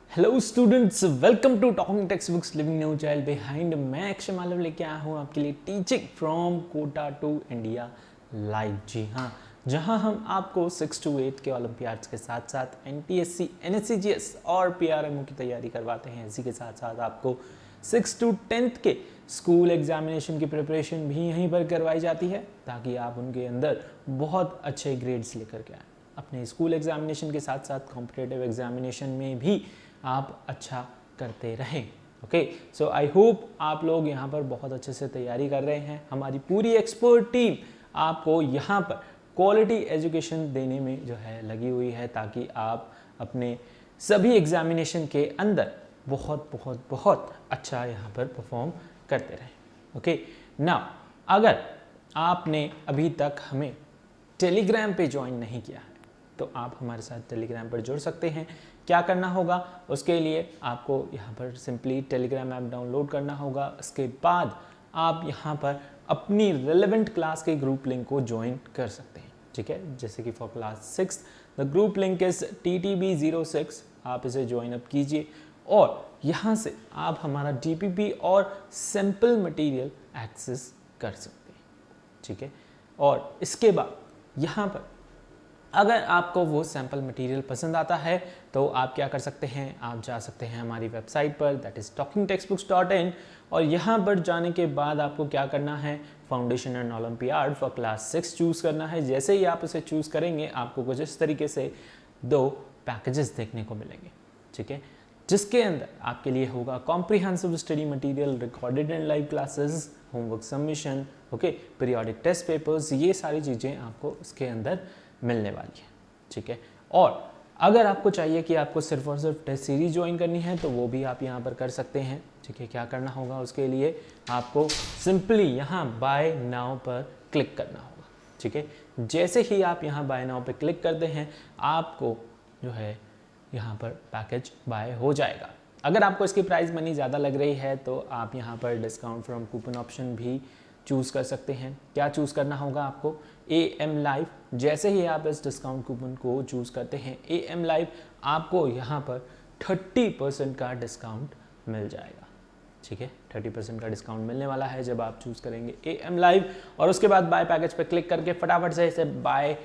Hello students, welcome to talking text books leaving no child behind. मैं अक्षय मालव लेके आया हूँ आपके लिए teaching from Kota to India live. जी हाँ, जहाँ हम आपको 6 to 8 के ओलंपियाड्स के साथ साथ NTSC, NSCGS और PRMO की तैयारी करवाते हैं। इसी के साथ साथ आपको 6 to 10th के स्कूल एग्जामिनेशन की प्रिपरेशन भी यहीं पर करवाई जाती है, ताकि आप उनके अंदर बहुत अच्छे ग्रेड्स लेकर के आएँ। अपने स्कूल एग्जामिनेशन के साथ साथ कॉम्पिटिटिव एग्जामिनेशन में भी आप अच्छा करते रहें। ओके, सो आई होप आप लोग यहाँ पर बहुत अच्छे से तैयारी कर रहे हैं। हमारी पूरी एक्सपर्ट टीम आपको यहाँ पर क्वालिटी एजुकेशन देने में जो है लगी हुई है, ताकि आप अपने सभी एग्जामिनेशन के अंदर बहुत बहुत बहुत अच्छा यहाँ पर परफॉर्म करते रहें। ओके, नाउ अगर आपने अभी तक हमें टेलीग्राम पे ज्वाइन नहीं किया है तो आप हमारे साथ टेलीग्राम पर जुड़ सकते हैं। क्या करना होगा, उसके लिए आपको यहाँ पर सिंपली टेलीग्राम ऐप डाउनलोड करना होगा। उसके बाद आप यहाँ पर अपनी रिलेवेंट क्लास के ग्रुप लिंक को ज्वाइन कर सकते हैं। ठीक है, जैसे कि for class 6 the group link is TTB06। आप इसे ज्वाइन अप कीजिए और यहाँ से आप हमारा DPP और सैम्पल मटेरियल एक्सेस कर सकते हैं। ठीक है, और इसके बाद यहाँ पर अगर आपको वो सैम्पल मटेरियल पसंद आता है तो आप क्या कर सकते हैं, आप जा सकते हैं हमारी वेबसाइट पर, दैट इज़ talkingtextbooks.in। और यहाँ पर जाने के बाद आपको क्या करना है, foundation and olympiad for class 6 choose करना है। जैसे ही आप इसे चूज़ करेंगे आपको कुछ इस तरीके से 2 पैकेजेस देखने को मिलेंगे। ठीक है, जिसके अंदर आपके लिए होगा comprehensive study material, recorded and live classes, homework submission, okay, periodic test papers, ये सारी चीज़ें आपको इसके अंदर मिलने वाली है। ठीक है, और अगर आपको चाहिए कि आपको सिर्फ और सिर्फ टेस्ट सीरीज ज्वाइन करनी है तो वो भी आप यहाँ पर कर सकते हैं। ठीक है, क्या करना होगा, उसके लिए आपको सिंपली यहाँ बाय नाउ पर क्लिक करना होगा। ठीक है, जैसे ही आप यहाँ बाय नाउ पर क्लिक करते हैं आपको जो है यहाँ पर पैकेज बाय हो जाएगा। अगर आपको इसकी प्राइस मनी ज़्यादा लग रही है तो आप यहाँ पर डिस्काउंट फ्रॉम कूपन ऑप्शन भी चूज़ कर सकते हैं। क्या चूज़ करना होगा आपको, AM लाइव। जैसे ही आप इस डिस्काउंट कूपन को चूज़ करते हैं AM लाइव, आपको यहाँ पर 30% का डिस्काउंट मिल जाएगा। ठीक है, 30% का डिस्काउंट मिलने वाला है जब आप चूज़ करेंगे AM लाइव। और उसके बाद बाय पैकेज पर क्लिक करके फटाफट से इसे बाय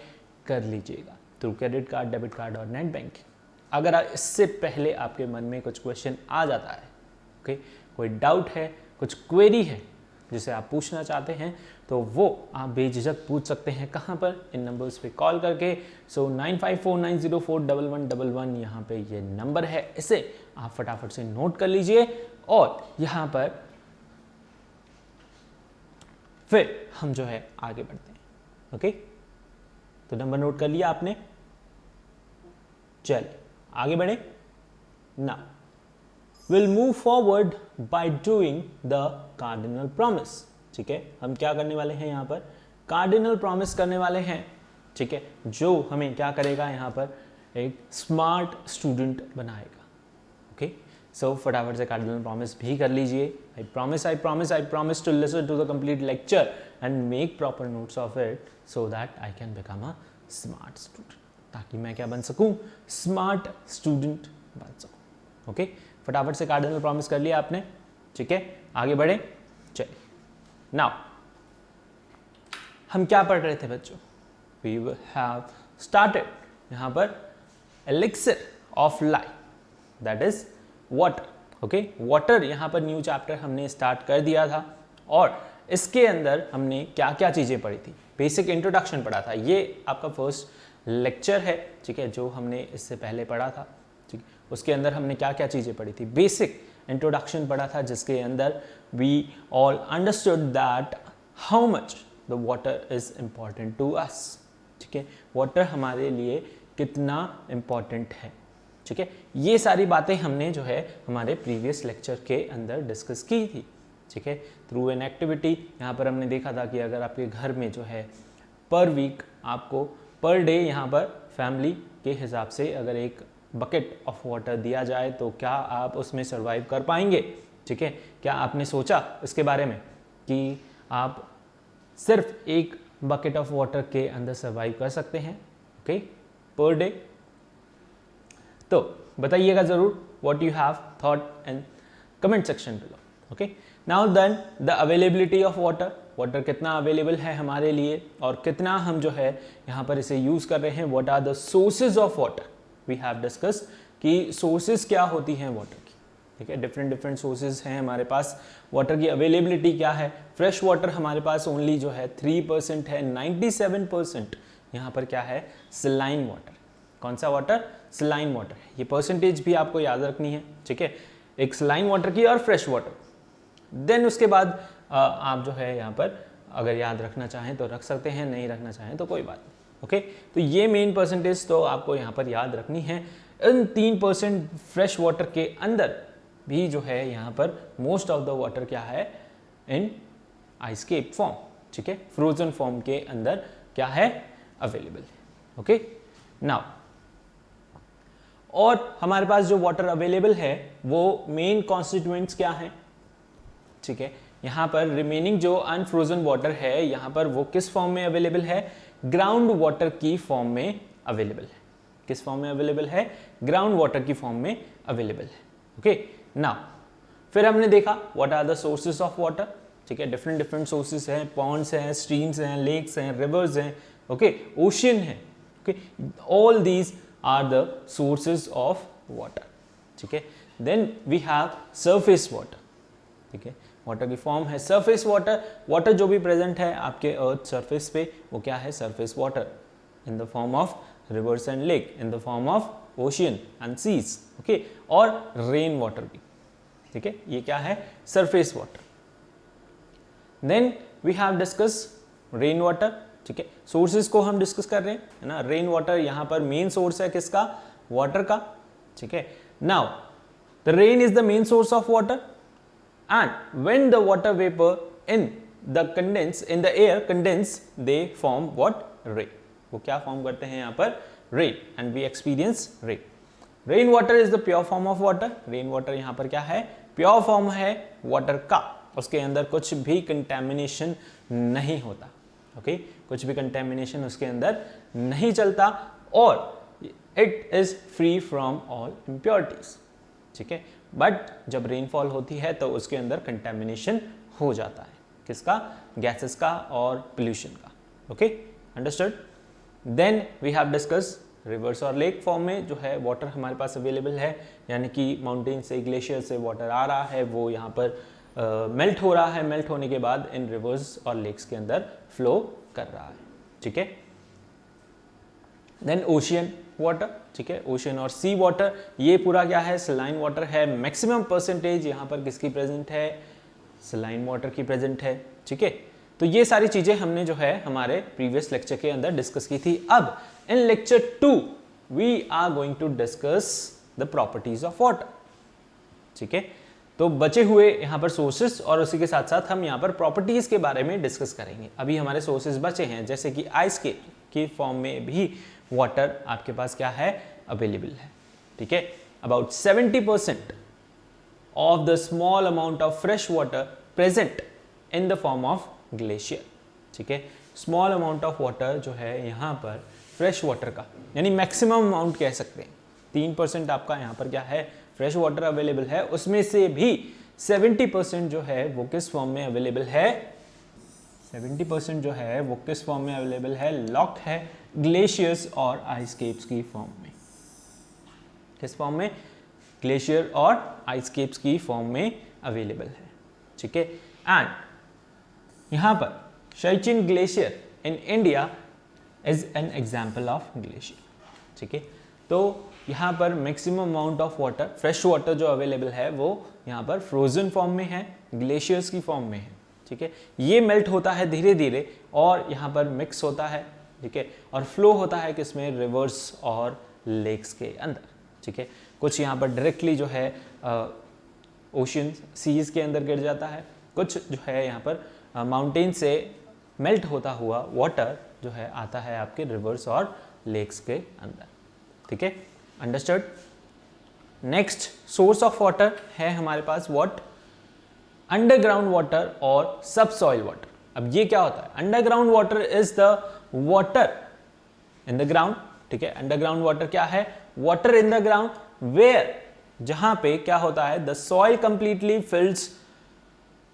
कर लीजिएगा through credit card, debit card और नेट बैंकिंग। अगर इससे पहले आपके मन में कुछ क्वेश्चन आ जाता है, ओके, कोई डाउट है, कुछ क्वेरी है जिसे आप पूछना चाहते हैं, तो वो आप बेझिझक पूछ सकते हैं। कहाँ पर, इन नंबर्स पे कॉल करके। सो 9549041111 यहाँ पे ये नंबर है, इसे आप फटाफट से नोट कर लीजिए। और यहाँ पर फिर हम जो है आगे बढ़ते हैं। ओके, तो नंबर नोट कर लिया आपने, चलिए आगे बढ़े। Now we'll move forward by doing the cardinal promise। ठीक है, हम क्या करने वाले हैं, यहाँ पर कार्डिनल प्रॉमिस करने वाले हैं। ठीक है, जो हमें क्या करेगा, यहाँ पर एक स्मार्ट स्टूडेंट बनाएगा। ओके, सो फटाफट से कार्डिनल प्रॉमिस भी कर लीजिए। I promise to listen to the complete lecture and make proper notes of it so that I can become a smart student, ताकि मैं क्या बन सकूँ, स्मार्ट स्टूडेंट बन सकूँ। ओके, फटाफट से कार्डिनल प्रॉमिस कर लिया आपने। ठीक है, आगे बढ़े। चलिए, नाउ हम क्या पढ़ रहे थे बच्चों, वी हैव स्टार्टेड यहाँ पर elixir of life, that is water. Okay, water यहाँ पर न्यू चैप्टर हमने स्टार्ट कर दिया था और इसके अंदर हमने क्या क्या चीज़ें पढ़ी थी, बेसिक इंट्रोडक्शन पढ़ा था। ये आपका फर्स्ट लेक्चर है, ठीक है, जो हमने इससे पहले पढ़ा था। ठीक, उसके अंदर हमने क्या क्या चीज़ें पढ़ी थी, बेसिक इंट्रोडक्शन पढ़ा था, जिसके अंदर we all understood that how much the water is important to us. ठीक है, वाटर हमारे लिए कितना इम्पॉर्टेंट है। ठीक है, ये सारी बातें हमने जो है हमारे प्रीवियस लेक्चर के अंदर डिस्कस की थी। ठीक है, थ्रू एन एक्टिविटी यहाँ पर हमने देखा था कि अगर आपके घर में जो है पर वीक आपको पर डे यहाँ पर फैमिली के हिसाब से अगर एक बकेट ऑफ वाटर दिया जाए तो क्या आप उसमें सर्वाइव कर पाएंगे। ठीक है, क्या आपने सोचा इसके बारे में कि आप सिर्फ एक बकेट ऑफ वाटर के अंदर सर्वाइव कर सकते हैं, ओके, पर डे? तो बताइएगा ज़रूर। what you have thought in comment section below. Okay, now then the availability of water, water कितना अवेलेबल है हमारे लिए और कितना हम जो है यहाँ पर इसे यूज कर रहे हैं. What are the sources of water, we have discuss कि सोर्सेज क्या होती हैं वाटर की. ठीक है, डिफरेंट सोर्सेज हैं हमारे पास. वाटर की अवेलेबिलिटी क्या है. फ्रेश वाटर हमारे पास ओनली जो है 3% है. 97% यहाँ पर क्या है, सलाइन वाटर. कौन सा वाटर, सलाइन वाटर. ये परसेंटेज भी आपको याद रखनी है. ठीक है, एक सलाइन वाटर की और फ्रेश वाटर. देन उसके बाद आप जो है यहाँ पर अगर याद रखना चाहें तो रख सकते हैं, नहीं रखना चाहें तो कोई बात नहीं. ओके, तो ये मेन परसेंटेज तो आपको यहाँ पर याद रखनी है. इन 3% फ्रेश वाटर के अंदर भी जो है यहाँ पर मोस्ट ऑफ द वाटर क्या है, इन आइस केप फॉर्म. ठीक है, फ्रोजन फॉर्म के अंदर क्या है, अवेलेबल है. ओके, नाउ और हमारे पास जो वाटर अवेलेबल है वो मेन कॉन्स्टिट्यूएंट्स क्या हैं. ठीक है, यहाँ पर रिमेनिंग जो अनफ्रोजन वाटर है यहाँ पर वो किस फॉर्म में अवेलेबल है, ग्राउंड वाटर की फॉर्म में अवेलेबल है. किस फॉर्म में अवेलेबल है, ग्राउंड वाटर की फॉर्म में अवेलेबल है. ओके, नाउ फिर हमने देखा what are the sources of water. ठीक है, डिफरेंट सोर्सेज हैं. पॉन्ड्स हैं, स्ट्रीम्स हैं, लेक्स हैं, रिवर्स हैं, ओके, ओशियन है. Okay, all these are the sources of water. ठीक है, then we have surface water. ठीक है, वाटर की फॉर्म है सरफेस वाटर. वाटर जो भी प्रेजेंट है आपके अर्थ सरफेस पे वो क्या है, surface water, in the form of rivers and lake, in the form of ocean and seas. Okay, और रेन वाटर भी. ठीक है, ये क्या है, surface water. Then we have discuss rain water. ठीक है, सोर्सेज को हम डिस्कस कर रहे हैं, है ना. रेन वाटर यहाँ पर मेन सोर्स है किसका, वाटर का. ठीक है, now the rain is the main source of water. And when the water vapor in the air condense, they form what, rain. वो क्या फॉर्म करते हैं यहाँ पर, rain, and we experience rain. Rain water is the pure form of water. Rain water यहाँ पर क्या है, प्योर फॉर्म है वाटर का. उसके अंदर कुछ भी कंटेमिनेशन नहीं होता. ओके, कुछ भी कंटेमिनेशन उसके अंदर नहीं चलता और it is free from all impurities. ठीक है, बट जब रेनफॉल होती है तो उसके अंदर कंटेमिनेशन हो जाता है. किसका, गैसेस का और पोल्यूशन का. Okay, understood. Then we have discuss rivers और लेक फॉर्म में जो है वाटर हमारे पास अवेलेबल है, यानी कि माउंटेन से, ग्लेशियर से वाटर आ रहा है, वो यहाँ पर मेल्ट हो रहा है. मेल्ट होने के बाद इन रिवर्स और लेक्स के अंदर फ्लो कर रहा है. ठीक है, देन ओशियन वाटर. ठीक है, ओशियन और सी वाटर, ये पूरा क्या है, सलाइन वाटर है. मैक्सिमम परसेंटेज यहाँ पर किसकी प्रेजेंट है, सलाइन वाटर की प्रेजेंट है. ठीक है, तो ये सारी चीजें हमने जो है हमारे प्रीवियस लेक्चर के अंदर डिस्कस की थी. अब इन lecture 2 we are going to discuss the properties of water. ठीक है, तो बचे हुए यहाँ पर सोर्सेस और उसी के साथ साथ हम यहाँ पर प्रॉपर्टीज के बारे में डिस्कस करेंगे. अभी हमारे सोर्सेज बचे हैं जैसे कि आइस के फॉर्म में भी वाटर आपके पास क्या है, अवेलेबल है. ठीक है, about 70% of the small amount of fresh water present in the form of glacier. ठीक है, स्मॉल अमाउंट ऑफ वाटर जो है यहाँ पर फ्रेश वाटर का, यानी मैक्सिमम अमाउंट कह सकते हैं. 3% आपका यहाँ पर क्या है, फ्रेश वाटर अवेलेबल है. उसमें से भी 70% जो है वो किस फॉर्म में अवेलेबल है, 70% जो है वो किस फॉर्म में अवेलेबल है, लॉक है ग्लेशियर्स और आइस केप्स की फॉर्म में. किस फॉर्म में, ग्लेशियर और आइस केप्स की फॉर्म में अवेलेबल है. ठीक है, एंड यहां पर Siachen glacier in India is an example of glacier. ठीक है, तो यहाँ पर maximum amount of water, fresh water जो अवेलेबल है वो यहाँ पर फ्रोजन फॉर्म में है, ग्लेशियर्स की फॉर्म में है. ठीक है, ये मेल्ट होता है धीरे धीरे और यहाँ पर मिक्स होता है. ठीक है, और फ्लो होता है किसमें, रिवर्स और लेक्स के अंदर. ठीक है, कुछ यहाँ पर डायरेक्टली जो है ओशियन सीज के अंदर गिर जाता है, कुछ जो है यहाँ पर माउंटेन से मेल्ट होता हुआ वाटर जो है आता है आपके रिवर्स और लेक्स के अंदर. ठीक है, अंडरस्टूड. नेक्स्ट सोर्स ऑफ वाटर है हमारे पास व्हाट, अंडरग्राउंड वाटर और सबसॉइल वाटर. अब ये क्या होता है, underground water is the water in the ground. ठीक है, अंडरग्राउंड वाटर क्या है, water in the ground where जहां पे क्या होता है, द सॉइल कंप्लीटली फिल्स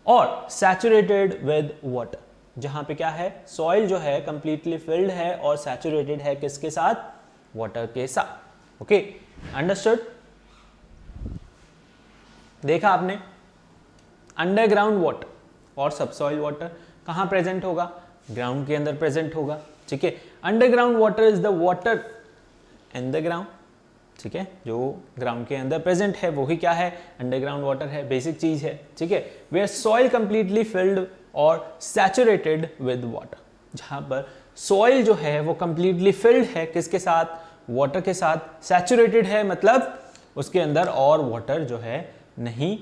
और सैचुरेटेड विद वाटर, जहां पे क्या है, सॉइल जो है कंप्लीटली फिल्ड है और सैचुरेटेड है किसके साथ, वाटर के साथ। Okay, understood. देखा आपने, अंडरग्राउंड वाटर और सबसॉइल वाटर कहां प्रेजेंट होगा, ग्राउंड के अंदर प्रेजेंट होगा। ठीक है, underground water is the water in the ground. ठीक है, जो ग्राउंड के अंदर प्रेजेंट है वो ही क्या है, अंडरग्राउंड वाटर है, बेसिक चीज है। ठीक है, वेयर सॉइल कंप्लीटली फिल्ड और सैचुरेटेड विद वाटर, जहां पर सॉइल जो है वो कंप्लीटली फिल्ड है किसके साथ, वाटर के साथ, सैचुरेटेड है मतलब उसके अंदर और वाटर जो है नहीं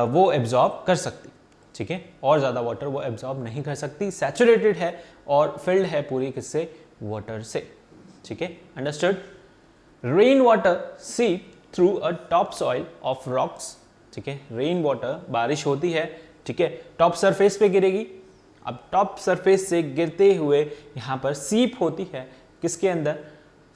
वो एब्जॉर्ब कर सकती। ठीक है, और ज्यादा वाटर वो एब्जॉर्ब नहीं कर सकती, सैचुरेटेड है और फिल्ड है पूरी किससे, वाटर से। ठीक है, अंडरस्टूड। रेन वाटर सीप through a top soil of rocks. ठीक है, रेन वाटर, बारिश होती है, ठीक है, टॉप सरफेस पे गिरेगी। अब टॉप सरफेस से गिरते हुए यहाँ पर सीप होती है किसके अंदर,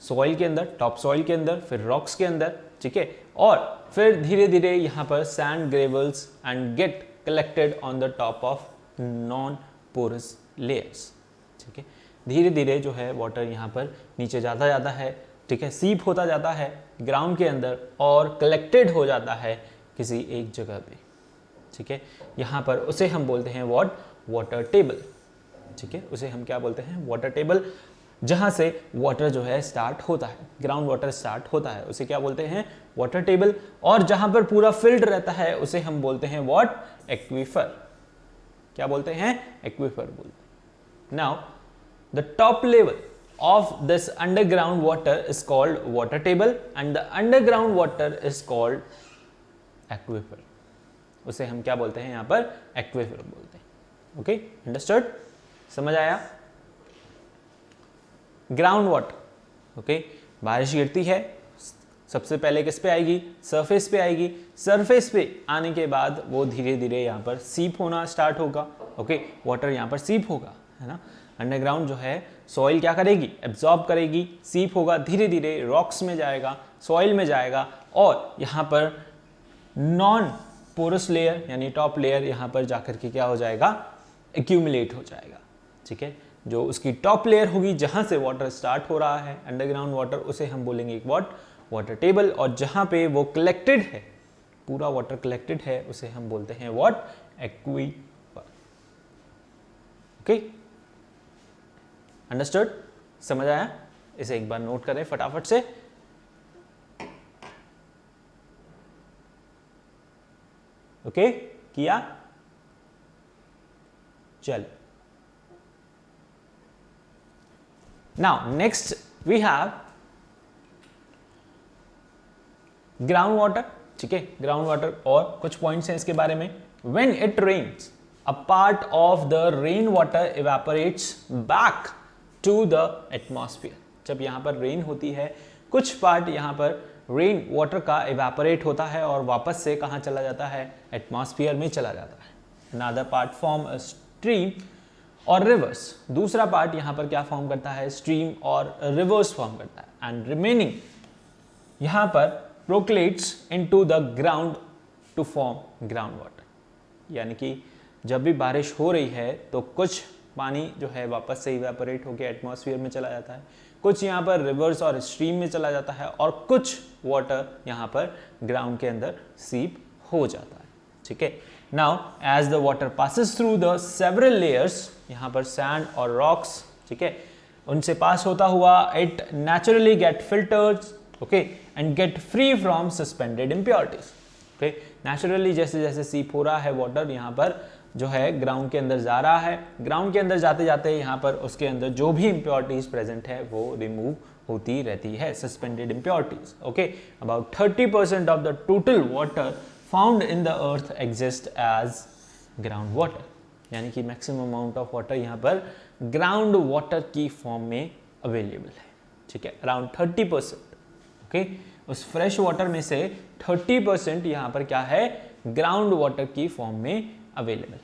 सॉइल के अंदर, टॉप सॉइल के अंदर, फिर रॉक्स के अंदर। ठीक है, और फिर धीरे धीरे यहाँ पर sand gravels and get collected on the top of non porous layers. ठीक है, धीरे धीरे जो है वाटर यहाँ पर नीचे जाता जाता है। ठीक है, सीप होता जाता है ग्राउंड के अंदर और कलेक्टेड हो जाता है किसी एक जगह पे। ठीक है, यहाँ पर उसे हम बोलते हैं व्हाट, वाटर टेबल। ठीक है, उसे हम क्या बोलते हैं, वाटर टेबल। जहाँ से वाटर जो है स्टार्ट होता है, ग्राउंड वाटर स्टार्ट होता है, उसे क्या बोलते हैं, वाटर टेबल। और जहाँ पर पूरा फिल्ड रहता है उसे हम बोलते हैं व्हाट, एक्वीफर। क्या बोलते हैं, एक्वीफर बोलते हैं। Now the top level of this underground water is called water table and the underground water is called aquifer. उसे हम क्या बोलते हैं यहाँ पर, एक्वीफर बोलते हैं। ओके, अंडरस्टूड, समझ आया। ग्राउंड वाटर, ओके, बारिश गिरती है, सबसे पहले किस पे आएगी, सरफेस पे आएगी। सरफेस पे आने के बाद वो धीरे धीरे यहाँ पर सीप होना स्टार्ट होगा। ओके, वाटर यहाँ पर सीप होगा, है ना। अंडरग्राउंड जो है सॉइल क्या करेगी, एब्जॉर्ब करेगी, सीप होगा, धीरे धीरे रॉक्स में जाएगा, सॉइल में जाएगा और यहाँ पर नॉन पोरस लेयर यानी टॉप लेयर यहाँ पर जाकर के क्या हो जाएगा, एक्यूमुलेट हो जाएगा। ठीक है, जो उसकी टॉप लेयर होगी जहाँ से वाटर स्टार्ट हो रहा है अंडरग्राउंड वाटर, उसे हम बोलेंगे व्हाट, वाटर टेबल। और जहाँ पे वो कलेक्टेड है, पूरा वाटर कलेक्टेड है, उसे हम बोलते हैं व्हाट, एक्वीफर। ओके, अंडरस्टूड, समझ आया। इसे एक बार नोट करें फटाफट से। ओके, किया, चल। Now next we have ground water. ठीक है, ग्राउंड वाटर और कुछ पॉइंट्स हैं इसके बारे में। When it rains, a part of the rain water evaporates back to the atmosphere. जब यहाँ पर रेन होती है, कुछ पार्ट यहाँ पर रेन वाटर का इवेपोरेट होता है और वापस से कहाँ चला जाता है, एटमॉस्फेयर में चला जाता है। Another part form a stream और रिवर्स। दूसरा पार्ट यहाँ पर क्या फॉर्म करता है, स्ट्रीम और रिवर्स फॉर्म करता है। एंड रिमेनिंग यहाँ पर percolates into the ground to form ground water. यानी कि जब भी बारिश हो रही है तो कुछ पानी जो है वापस से इवेपोरेट होकर एटमॉस्फेयर में चला जाता है, कुछ यहाँ पर रिवर्स और स्ट्रीम में चला जाता है और कुछ वाटर यहाँ पर ग्राउंड के अंदर सीप हो जाता है। ठीक है, now as the water passes through the several layers, यहाँ पर सैंड और रॉक्स, ठीक है, उनसे पास होता हुआ it naturally get filters, okay, and get free from suspended impurities. Okay, naturally जैसे जैसे सीप हो रहा है वाटर यहाँ पर जो है ग्राउंड के अंदर जा रहा है, ग्राउंड के अंदर जाते जाते यहाँ पर उसके अंदर जो भी इम्प्योरिटीज प्रेजेंट है वो रिमूव होती रहती है, suspended impurities. Okay, about 30% of the total water found in the earth exist as ground water. यानी कि मैक्सिमम अमाउंट ऑफ वाटर यहाँ पर ग्राउंड वाटर की फॉर्म में अवेलेबल है। ठीक है, अराउंड 30%। ओके, उस फ्रेश वाटर में से 30% यहाँ पर क्या है, ग्राउंड वाटर की फॉर्म में available.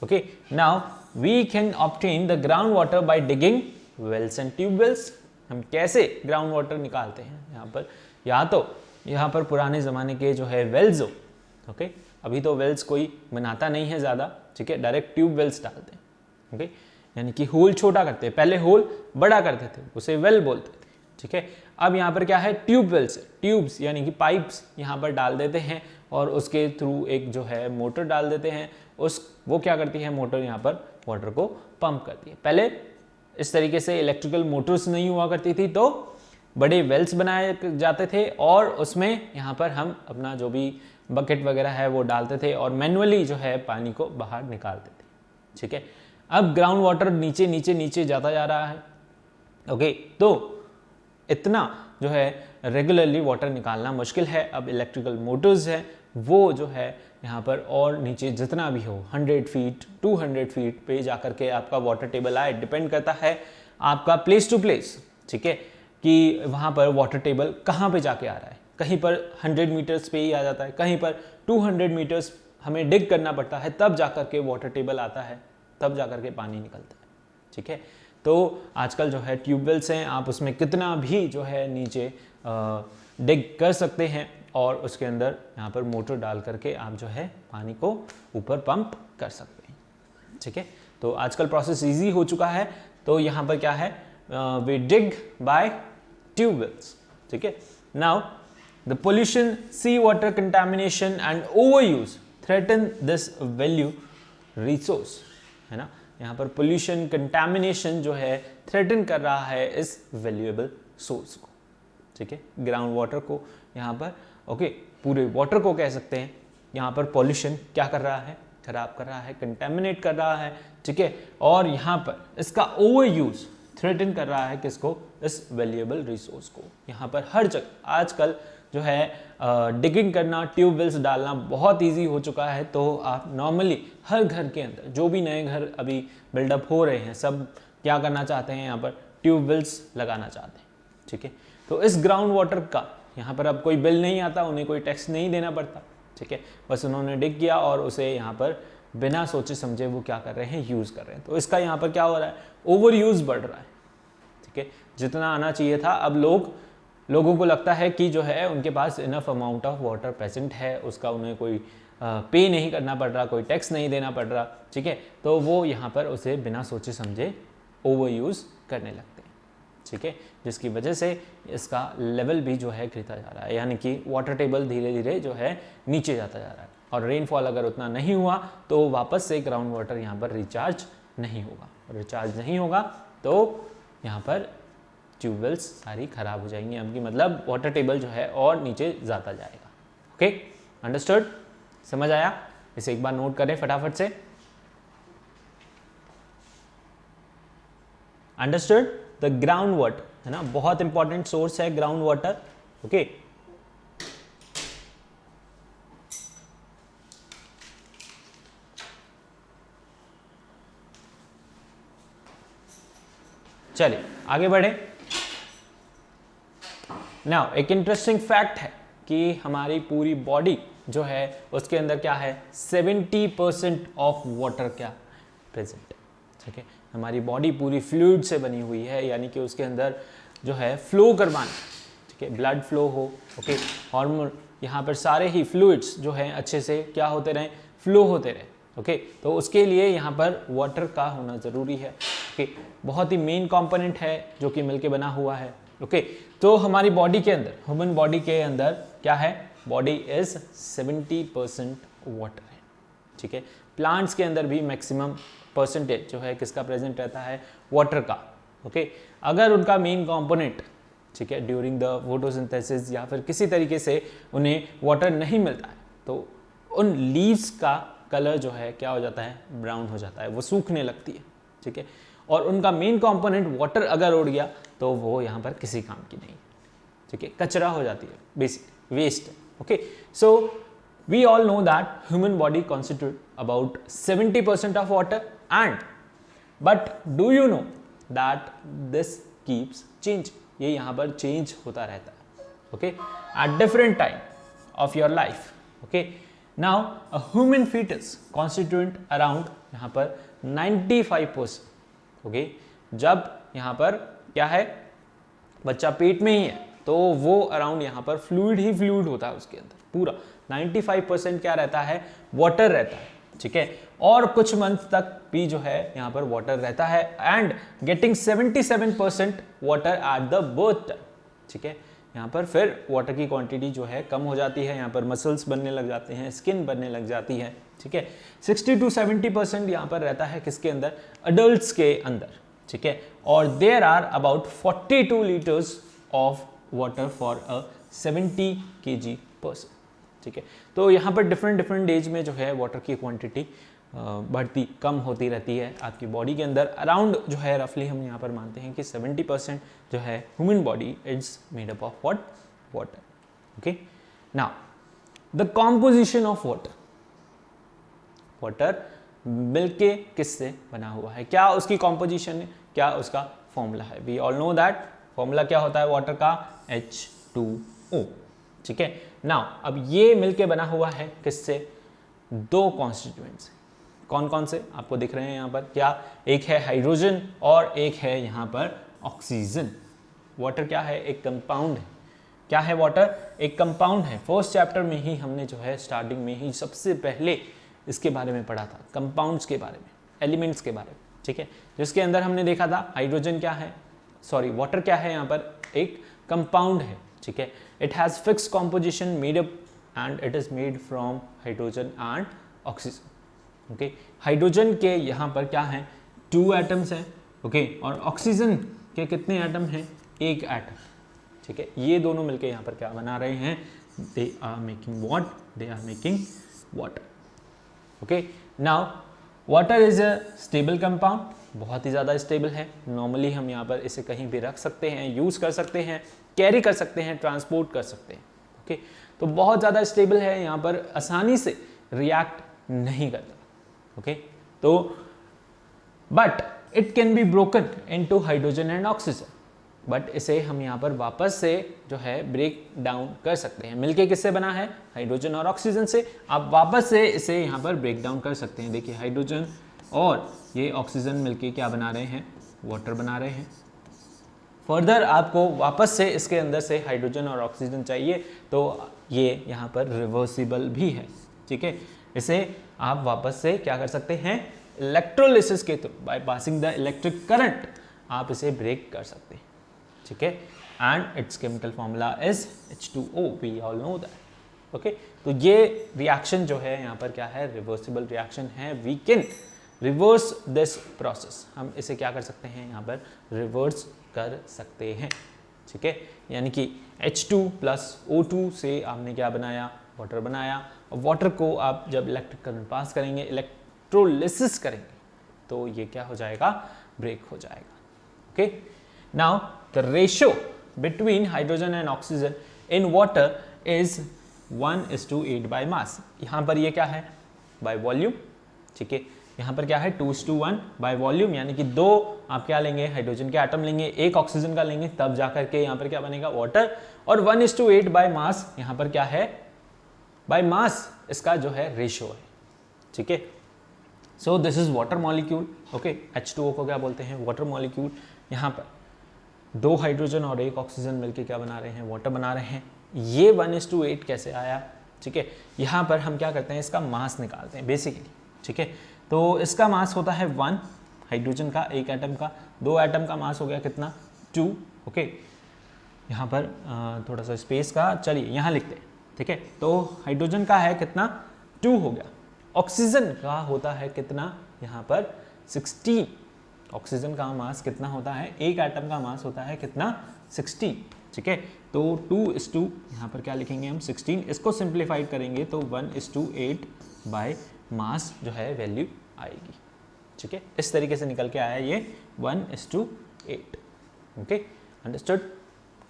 Okay, now we can obtain the ground water by digging wells and tube wells. हम कैसे ग्राउंड वाटर निकालते हैं यहाँ पर, या तो यहाँ पर पुराने ज़माने के जो है वेल्स हो, ओके, अभी तो वेल्स कोई बनाता नहीं है ज़्यादा, ठीक है, डायरेक्ट ट्यूब वेल्स डालते हैं, ओके, यानी कि होल छोटा करते हैं, पहले होल बड़ा करते थे, उसे वेल बोलते थे, ठीक है। अब यहाँ पर क्या है, ट्यूब वेल्स, ट्यूब्स यानी कि पाइप्स यहाँ पर डाल देते हैं और उसके थ्रू एक जो है मोटर डाल देते हैं, वो क्या करती है, मोटर यहाँ पर वाटर को पंप करती है। पहले इस तरीके से इलेक्ट्रिकल मोटर्स नहीं हुआ करती थी, तो बड़े वेल्स बनाए जाते थे और उसमें यहाँ पर हम अपना जो भी बकेट वगैरह है वो डालते थे और मैनुअली जो है पानी को बाहर निकालते थे, ठीक है। अब ग्राउंड वाटर नीचे नीचे नीचे जाता जा रहा है, ओके, तो इतना जो है रेगुलरली वाटर निकालना मुश्किल है। अब इलेक्ट्रिकल मोटर्स है वो जो है यहाँ पर और नीचे जितना भी हो 100 फीट 200 फीट पे जाकर के आपका वाटर टेबल आए, डिपेंड करता है आपका प्लेस टू प्लेस, ठीक है, कि वहाँ पर वाटर टेबल कहाँ पे जाके आ रहा है। कहीं पर 100 मीटर्स पे ही आ जाता है, कहीं पर 200 मीटर्स हमें डिग करना पड़ता है, तब जाकर के वाटर टेबल आता है, तब जाकर के पानी निकलता है, ठीक है। तो आजकल जो है ट्यूबवेल्स हैं, आप उसमें कितना भी जो है नीचे डिग कर सकते हैं और उसके अंदर यहाँ पर मोटर डाल करके आप जो है पानी को ऊपर पंप कर सकते हैं, ठीक है। तो आजकल प्रोसेस इजी हो चुका है। तो यहाँ पर क्या है, वी डिग बाय ट्यूबवेल्स, ठीक है। Now the pollution, sea water contamination and over use threaten this value resource, है ना। यहाँ पर पोल्यूशन कंटामिनेशन जो है थ्रेटन कर रहा है इस वैल्यूएबल सोर्स को, ठीक है, ग्राउंड वाटर को यहाँ पर, ओके, पूरे वाटर को कह सकते हैं। यहाँ पर पॉल्यूशन क्या कर रहा है, खराब कर रहा है, कंटेमिनेट कर रहा है, ठीक है, और यहाँ पर इसका ओवर यूज थ्रेटन कर रहा है किसको, इस वैल्यूएबल रिसोर्स को। यहाँ पर हर जगह आजकल जो है डिगिंग करना, ट्यूबवेल्स डालना बहुत इजी हो चुका है। तो आप नॉर्मली हर घर के अंदर, जो भी नए घर अभी बिल्डअप हो रहे हैं, सब क्या करना चाहते हैं, यहाँ पर ट्यूबवेल्स लगाना चाहते हैं, ठीक है। तो इस ग्राउंड वाटर का यहाँ पर अब कोई बिल नहीं आता, उन्हें कोई टैक्स नहीं देना पड़ता, ठीक है, बस उन्होंने डिग किया और उसे यहाँ पर बिना सोचे समझे वो क्या कर रहे हैं, यूज़ कर रहे हैं। तो इसका यहाँ पर क्या हो रहा है, ओवर यूज़ बढ़ रहा है, ठीक है। जितना आना चाहिए था, अब लोगों को लगता है कि जो है उनके पास enough amount of water present है, उसका उन्हें कोई पे नहीं करना पड़ रहा, कोई टैक्स नहीं देना पड़ रहा, ठीक है। तो वो यहाँ पर उसे बिना सोचे समझे ओवर यूज़ करने लगते हैं, ठीक है, जिसकी वजह से इसका लेवल भी जो है गिरता जा रहा है, यानी कि वाटर टेबल धीरे धीरे जो है नीचे जाता जा रहा है। और रेनफॉल अगर उतना नहीं हुआ तो वापस से ग्राउंड वाटर यहाँ पर रिचार्ज नहीं होगा, रिचार्ज नहीं होगा तो यहाँ पर ट्यूबवेल्स सारी खराब हो जाएंगी आपकी, मतलब वाटर टेबल जो है और नीचे जाता जाएगा। ओके, अंडरस्टूड, समझ आया? इसे एक बार नोट करें फटाफट से। अंडरस्टूड, द ग्राउंड वाटर, है ना, बहुत इंपॉर्टेंट सोर्स है ग्राउंड वाटर। ओके, चलिए आगे बढ़े। नाउ एक इंटरेस्टिंग फैक्ट है कि हमारी पूरी बॉडी जो है उसके अंदर क्या है, 70% ऑफ वाटर क्या प्रेजेंट है, ठीक है। हमारी बॉडी पूरी फ्लूइड से बनी हुई है, यानी कि उसके अंदर जो है फ्लो करवाना, ठीक है, ब्लड फ्लो हो, ओके, हार्मोन, यहाँ पर सारे ही फ्लूइड्स जो हैं अच्छे से क्या होते रहें, फ्लो होते रहें, ओके। तो उसके लिए यहाँ पर वाटर का होना ज़रूरी है, ओके, बहुत ही मेन कंपोनेंट है जो कि मिलके बना हुआ है, ओके। तो हमारी बॉडी के अंदर, ह्यूमन बॉडी के अंदर क्या है, बॉडी इज 70% वाटर है, ठीक है। प्लांट्स के अंदर भी मैक्सिमम परसेंटेज जो है किसका प्रेजेंट रहता है, वाटर का, ओके। अगर उनका मेन कंपोनेंट, ठीक है, ड्यूरिंग द फोटोसिंथेसिस या फिर किसी तरीके से उन्हें वाटर नहीं मिलता है तो उन लीव्स का कलर जो है क्या हो जाता है, ब्राउन हो जाता है, वो सूखने लगती है, ठीक है। और उनका मेन कंपोनेंट वाटर अगर उड़ गया तो वो यहाँ पर किसी काम की नहीं, ठीक है, कचरा हो जाती है, basic waste, okay. So we all know that human body constitute about 70% of water and but do you know that this keeps change, ये यहाँ पर चेंज होता रहता है, okay, at different time of your life, okay. Now a human fetus constitute around यहाँ पर 95%, okay. जब यहाँ पर क्या है, बच्चा पेट में ही है तो वो अराउंड यहाँ पर फ्लूइड ही फ्लूइड होता है उसके अंदर पूरा 95% क्या रहता है, वाटर रहता है, ठीक है। और कुछ मंथ तक भी जो है यहाँ पर वाटर रहता है and getting 77% water at the birth time, ठीक है। यहाँ पर फिर वाटर की क्वांटिटी जो है कम हो जाती है, यहाँ पर मसल्स बनने लग जाते हैं, स्किन बनने लग जाती है, ठीक है। 60 to 70% यहाँ पर रहता है किसके अंदर, अडल्ट्स के अंदर, ठीक है। और there are about 42 liters of water for a 70 kg person, ठीक है। तो यहाँ पर डिफरेंट एज में जो है वाटर की क्वांटिटी बढ़ती कम होती रहती है आपकी बॉडी के अंदर। अराउंड जो है रफली हम यहाँ पर मानते हैं कि 70% जो है human body is made up of what, water, okay. Now the composition of water, water मिलके किससे बना हुआ है, क्या उसकी कॉम्पोजिशन है, क्या उसका फॉर्मूला है। We all know that formula क्या होता है वाटर का, H2O, ठीक है। नाउ अब ये मिलके बना हुआ है किससे, दो कॉन्स्टिट्यूएंट्स, कौन कौन से आपको दिख रहे हैं यहाँ पर, क्या, एक है हाइड्रोजन और एक है यहाँ पर ऑक्सीजन। वाटर क्या है, एक कंपाउंड है। क्या है वाटर, एक कंपाउंड है। फर्स्ट चैप्टर में ही हमने जो है स्टार्टिंग में ही सबसे पहले इसके बारे में पढ़ा था, कंपाउंड्स के बारे में, एलिमेंट्स के बारे में, ठीक है। जिसके अंदर हमने देखा था हाइड्रोजन क्या है, सॉरी वाटर क्या है, यहाँ पर एक कंपाउंड है, ठीक है। It has fixed composition made up and it is made from hydrogen and oxygen, okay. Hydrogen के यहाँ पर क्या है, 2 एटम्स हैं, ओके। और ऑक्सीजन के कितने एटम हैं, 1 एटम, ठीक है। ये दोनों मिलके यहाँ पर क्या बना रहे हैं, they are making what, they are making water, okay. Now water is a stable compound, बहुत ही ज़्यादा स्टेबल है। नॉर्मली हम यहाँ पर इसे कहीं भी रख सकते हैं, यूज़ कर सकते हैं, कैरी कर सकते हैं, ट्रांसपोर्ट कर सकते हैं, ओके। तो बहुत ज़्यादा स्टेबल है, यहाँ पर आसानी से रिएक्ट नहीं करता, ओके। तो but it can be broken into hydrogen and oxygen, but इसे हम यहाँ पर वापस से जो है ब्रेक डाउन कर सकते हैं। मिलके किससे बना है, हाइड्रोजन और ऑक्सीजन से। आप वापस से इसे यहाँ पर ब्रेक डाउन कर सकते हैं। देखिए हाइड्रोजन और ये ऑक्सीजन मिलके क्या बना रहे हैं, वाटर बना रहे हैं। फर्दर आपको वापस से इसके अंदर से हाइड्रोजन और ऑक्सीजन चाहिए तो ये यहाँ पर रिवर्सिबल भी है, ठीक है। इसे आप वापस से क्या कर सकते हैं, इलेक्ट्रोलिसिस के through, by passing the electric current आप इसे ब्रेक कर सकते हैं, ठीक है। And it's chemical formula is H2O, we all know that, okay. तो ये रिएक्शन जो है यहाँ पर क्या है, रिवर्सिबल रिएक्शन है। We can reverse this process, हम इसे क्या कर सकते हैं, यहाँ पर रिवर्स कर सकते हैं, ठीक है। यानी कि H2 प्लस O2 से आपने क्या बनाया, वाटर बनाया। और वाटर को आप जब इलेक्ट्रिक करंट पास करेंगे, इलेक्ट्रोलिसिस करेंगे, तो ये क्या हो जाएगा, ब्रेक हो जाएगा, okay. Now the ratio between hydrogen and oxygen in water is 1:8 by mass. यहाँ पर ये क्या है, बाय वॉल्यूम, ठीक है। यहाँ पर क्या है 2:1 बाय वॉल्यूम, यानी कि 2 आप क्या लेंगे, हाइड्रोजन के एटम लेंगे, 1 ऑक्सीजन का लेंगे, तब जाकर के यहाँ पर क्या बनेगा, वाटर। और 1:8 बाय मास, यहाँ पर क्या है, बाय मास इसका जो है रेशियो है, ठीक है। So this is water molecule, okay. H2O को क्या बोलते हैं, वाटर मॉलिक्यूल। यहाँ पर 2 हाइड्रोजन और 1 ऑक्सीजन मिलके क्या बना रहे हैं, वाटर बना रहे हैं। ये 1:8 कैसे आया, ठीक है। यहाँ पर हम क्या करते हैं, इसका मास निकालते हैं बेसिकली, ठीक है। तो इसका मास होता है 1 हाइड्रोजन का, 1 एटम का, 2 एटम का मास हो गया कितना, 2, ओके। यहाँ पर थोड़ा सा स्पेस का, चलिए यहाँ लिखते हैं, ठीक है। तो हाइड्रोजन का है कितना, 2 हो गया। ऑक्सीजन का होता है कितना, यहाँ पर 16। ऑक्सीजन का मास कितना होता है, 1 एटम का मास होता है कितना, 16, ठीक है। तो 2:, यहाँ पर क्या लिखेंगे हम, 16। इसको सिंप्लीफाइड करेंगे तो 1:8 बाय मास जो है वैल्यू आएगी, ठीक है। इस तरीके से निकल के आया ये 1:8, ओके, अंडरस्टूड।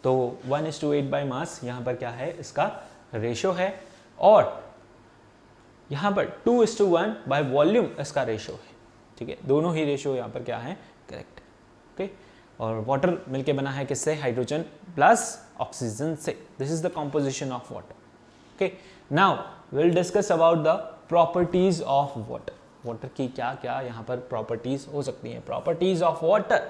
तो 1:8 बाय मास यहाँ पर क्या है, इसका रेशो है। और यहाँ पर 2:1 बाय वॉल्यूम इसका रेशो है, ठीक है। दोनों ही रेशो यहाँ पर क्या है, करेक्ट है, ओके। और वाटर मिलके बना है किससे, हाइड्रोजन प्लस ऑक्सीजन से। This is the composition of water, okay. Now will discuss about the properties of water. Water की क्या क्या यहाँ पर प्रॉपर्टीज हो सकती हैं। Properties of water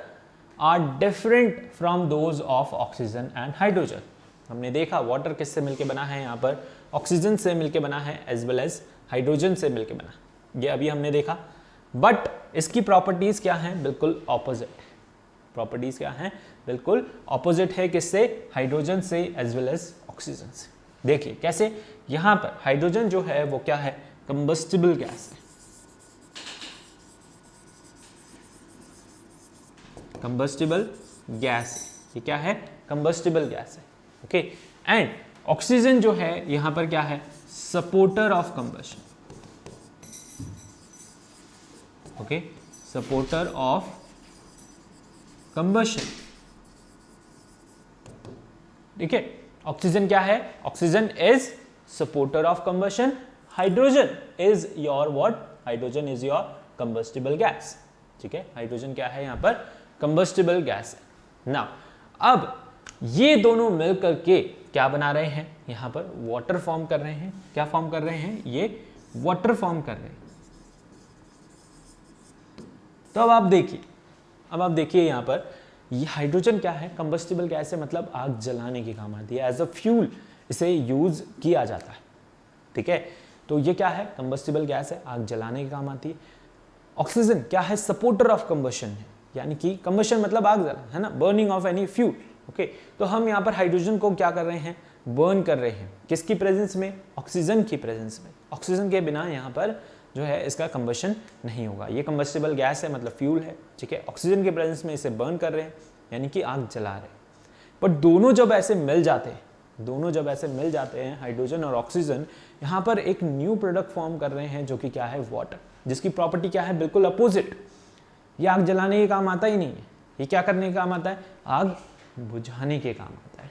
are different from those of oxygen and hydrogen. हमने देखा वाटर किससे मिलके बना है, यहाँ पर ऑक्सीजन से मिलके बना है एज वेल एज हाइड्रोजन से मिलके बना, ये अभी हमने देखा। बट इसकी प्रॉपर्टीज क्या हैं, बिल्कुल ऑपोजिट। प्रॉपर्टीज क्या हैं, बिल्कुल ऑपोजिट है, किससे, हाइड्रोजन से एज वेल एज ऑक्सीजन से। देखिए कैसे, यहां पर हाइड्रोजन जो है वो क्या है, कंबस्टिबल गैस है, कंबस्टिबल गैस, ये क्या है, कंबस्टिबल गैस है, ओके। एंड ऑक्सीजन जो है यहां पर क्या है, supporter of combustion, okay, supporter of combustion, ठीक है। ऑक्सीजन क्या है, oxygen is supporter of combustion, hydrogen is your what, hydrogen is your combustible gas, ठीक है। हाइड्रोजन क्या है यहां पर, कंबस्टिबल गैस है। नाउ अब ये दोनों मिलकर के क्या बना रहे हैं, यहां पर वाटर फॉर्म कर रहे हैं। क्या फॉर्म कर रहे हैं, ये वाटर फॉर्म कर रहे हैं। तो अब आप देखिए यहां पर ये हाइड्रोजन क्या है, कंबस्टिबल गैस है, मतलब आग जलाने के काम आती है, एज अ फ्यूल इसे यूज किया जाता है, ठीक है। तो ये क्या है, कंबस्टिबल गैस है, आग जलाने के काम आती है। ऑक्सीजन क्या है, सपोर्टर ऑफ कंबशन है, यानी कि कंबशन मतलब आग जलाना है ना, burning of any fuel, okay. तो हम यहाँ पर हाइड्रोजन को क्या कर रहे हैं, बर्न कर रहे हैं, किसकी प्रेजेंस में, ऑक्सीजन की प्रेजेंस में। ऑक्सीजन के बिना यहाँ पर जो है इसका कंबशन नहीं होगा, ये कंबस्टिबल गैस है मतलब फ्यूल है, ठीक है। ऑक्सीजन के प्रेजेंस में इसे बर्न कर रहे हैं, यानी कि आग जला रहे हैं। पर दोनों जब ऐसे मिल जाते हैं, हाइड्रोजन और ऑक्सीजन, यहाँ पर एक न्यू प्रोडक्ट फॉर्म कर रहे हैं जो कि क्या है, वाटर, जिसकी प्रॉपर्टी क्या है, बिल्कुल अपोजिट। ये आग जलाने के काम आता ही नहीं है, ये क्या करने के काम आता है, आग बुझाने के काम आता है,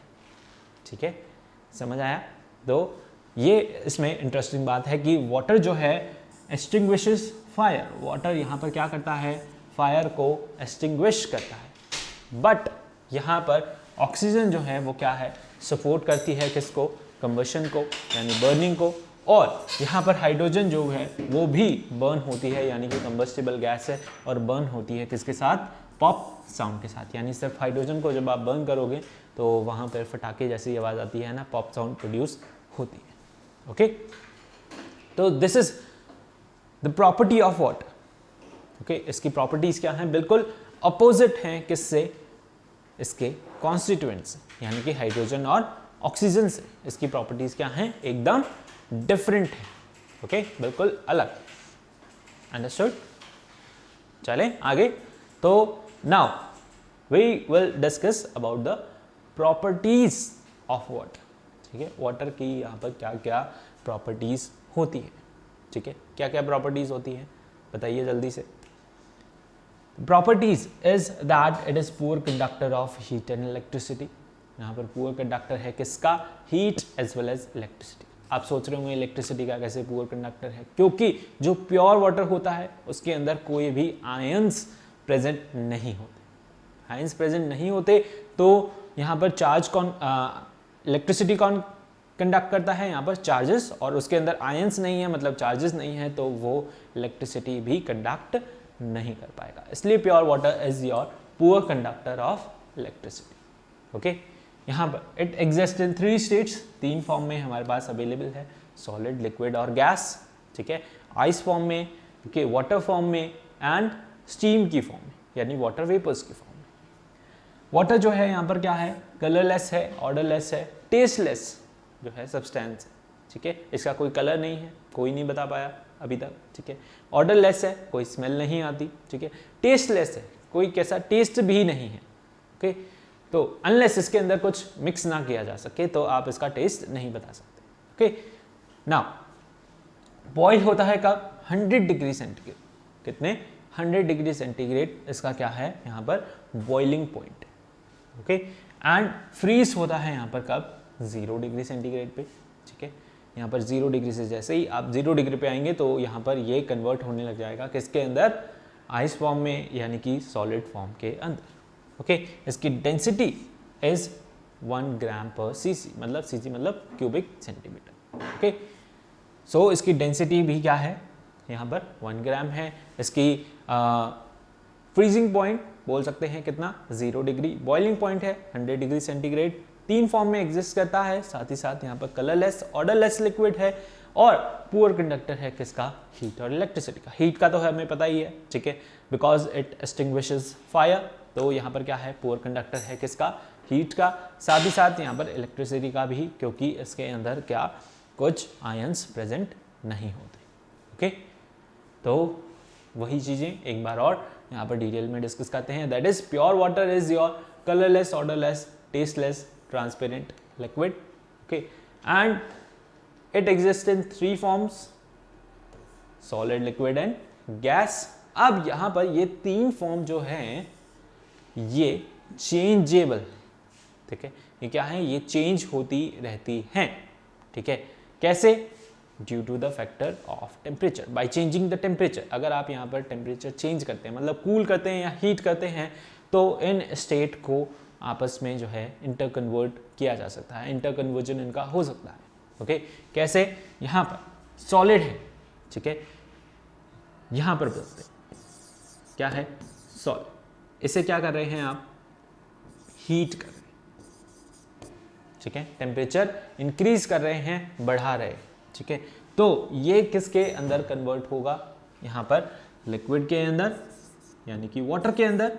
ठीक है, समझ आया। तो ये इसमें इंटरेस्टिंग बात है कि वाटर जो है एक्सटिंग्विशेस फायर, वाटर यहाँ पर क्या करता है, फायर को एक्सटिंग्विश करता है। बट यहाँ पर ऑक्सीजन जो है वो क्या है, सपोर्ट करती है किसको, कंबशन को, यानी बर्निंग को। और यहाँ पर हाइड्रोजन जो है वो भी बर्न होती है, यानी कि कंबस्टिबल गैस है और बर्न होती है किसके साथ, पॉप साउंड के साथ। यानी सिर्फ हाइड्रोजन को जब आप बर्न करोगे तो वहाँ पर फटाके जैसी आवाज़ आती है ना, पॉप साउंड प्रोड्यूस होती है, ओके। तो this is the property of water, okay. इसकी प्रॉपर्टीज क्या हैं, बिल्कुल अपोजिट हैं, किससे, इसके कॉन्स्टिट्यूएंट से, यानी कि हाइड्रोजन और ऑक्सीजन से। इसकी प्रॉपर्टीज क्या हैं, एकदम डिफरेंट है, ओके, बिल्कुल अलग। अंडरस्टूड, चलें आगे। तो now we will discuss about the properties of water, ठीक है। वाटर की यहाँ पर क्या क्या प्रॉपर्टीज होती है, ठीक है, क्या क्या प्रॉपर्टीज होती है बताइए जल्दी से। Properties is that it is poor conductor of heat and electricity. यहाँ पर पुअर कंडक्टर है किसका, heat as well as electricity. आप सोच रहे होंगे इलेक्ट्रिसिटी का कैसे पुअर कंडक्टर है, क्योंकि जो प्योर वाटर होता है उसके अंदर कोई भी आयंस प्रेजेंट नहीं होते। आयंस प्रेजेंट नहीं होते तो यहाँ पर चार्ज कौन, इलेक्ट्रिसिटी कौन कंडक्ट करता है, यहाँ पर चार्जेस, और उसके अंदर आयंस नहीं है मतलब चार्जेस नहीं है, तो वो इलेक्ट्रिसिटी भी कंडक्ट नहीं कर पाएगा। इसलिए pure water is your poor conductor of electricity, okay. यहाँ पर it exist in 3 states, 3 form में हमारे पास अवेलेबल है, सॉलिड, लिक्विड और गैस, ठीक है। आइस फॉर्म में, ओके, वाटर फॉर्म में एंड स्टीम की फॉर्म में, यानी वाटर वेपर्स की फॉर्म में। वाटर जो है यहाँ पर क्या है, कलरलेस है, ऑर्डरलेस है, टेस्टलेस जो है सब्सटेंस है, ठीक है। इसका कोई कलर नहीं है, कोई नहीं बता पाया अभी तक, ठीक है। ऑर्डरलेस है, कोई स्मेल नहीं आती, ठीक है। टेस्टलेस है, कोई कैसा टेस्ट भी नहीं है, ओके। तो अनलेस इसके अंदर कुछ मिक्स ना किया जा सके तो आप इसका टेस्ट नहीं बता सकते, ओके। नाउ बॉयल होता है कब, 100 डिग्री सेंटीग्रेड, कितने, 100 डिग्री सेंटीग्रेड इसका क्या है यहाँ पर boiling point, okay. And freeze होता है यहाँ पर कब, 0 डिग्री सेंटीग्रेड पे, ठीक है। यहाँ पर 0 डिग्री से जैसे ही आप 0 डिग्री पे आएंगे तो यहाँ पर ये कन्वर्ट होने लग जाएगा किसके अंदर, आइस फॉर्म में, यानी कि सॉलिड फॉर्म के अंदर, ओके। इसकी डेंसिटी इज 1 ग्राम पर सीसी, मतलब सीसी मतलब क्यूबिक सेंटीमीटर, ओके। सो इसकी डेंसिटी भी क्या है यहाँ पर 1 ग्राम है। इसकी फ्रीजिंग पॉइंट बोल सकते हैं कितना, 0 डिग्री, बॉइलिंग पॉइंट है 100 डिग्री सेंटीग्रेड, तीन फॉर्म में एग्जिस्ट करता है, साथ ही साथ यहाँ पर कलरलेस ऑर्डरलेस लिक्विड है और पुअर कंडक्टर है किसका, हीट और इलेक्ट्रिसिटी का। हीट का तो हमें पता ही है, ठीक है, बिकॉज इट एक्सटिंग्विशेस फायर, तो यहाँ पर क्या है, पुअर कंडक्टर है किसका, हीट का। साथ ही साथ यहाँ पर इलेक्ट्रिसिटी का भी, क्योंकि इसके अंदर क्या, कुछ आयंस प्रेजेंट नहीं होते। ओके, तो वही चीजें एक बार और यहाँ पर डिटेल में डिस्कस करते हैं। That is pure water is your colourless odourless tasteless transparent liquid. Okay, and it exist in three forms, solid, liquid and gas. अब यहाँ पर ये तीन फॉर्म जो हैं ये चेंजेबल, ठीक है, ये क्या है, ये चेंज होती रहती हैं, ठीक है। कैसे, due to the factor of temperature, by changing the temperature. अगर आप यहाँ पर टेम्परेचर चेंज करते हैं, मतलब कूल करते हैं या हीट करते हैं, तो इन स्टेट को आपस में जो है इंटर कन्वर्ट किया जा सकता है, इंटर कन्वर्जन इनका हो सकता है। ओके, कैसे, यहाँ पर सॉलिड है, ठीक है, यहाँ पर बोलते हैं क्या है, सॉलिड, इसे क्या कर रहे हैं आप, हीट कर रहे हैं, ठीक है, टेम्परेचर इंक्रीज कर रहे हैं, बढ़ा रहे हैं, ठीक है। तो ये किसके अंदर कन्वर्ट होगा, यहां पर लिक्विड के अंदर, यानी कि वाटर के अंदर।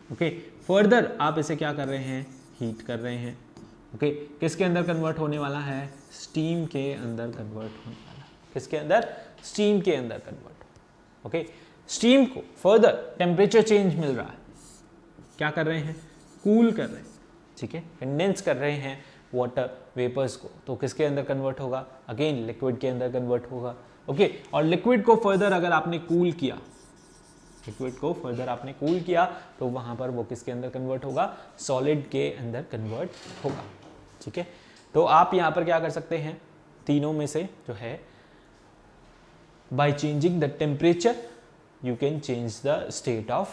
ओके, फर्दर आप इसे क्या कर रहे हैं, हीट कर रहे हैं। ओके, किसके अंदर कन्वर्ट होने वाला है, स्टीम के अंदर कन्वर्ट होने वाला, किसके अंदर, स्टीम के अंदर कन्वर्ट। ओके, स्टीम को फर्दर टेम्परेचर चेंज मिल रहा है, क्या कर रहे हैं, कूल कर रहे हैं, ठीक है, कंडेंस कर रहे हैं वाटर वेपर्स को, तो किसके अंदर कन्वर्ट होगा, अगेन लिक्विड के अंदर कन्वर्ट होगा। ओके, और लिक्विड को फर्दर अगर आपने कूल किया, लिक्विड को फर्दर आपने कूल किया, तो वहां पर वो किसके अंदर कन्वर्ट होगा, सॉलिड के अंदर कन्वर्ट होगा, ठीक है। तो आप यहां पर क्या कर सकते हैं, तीनों में से जो है, bye changing the temperature you can change the state of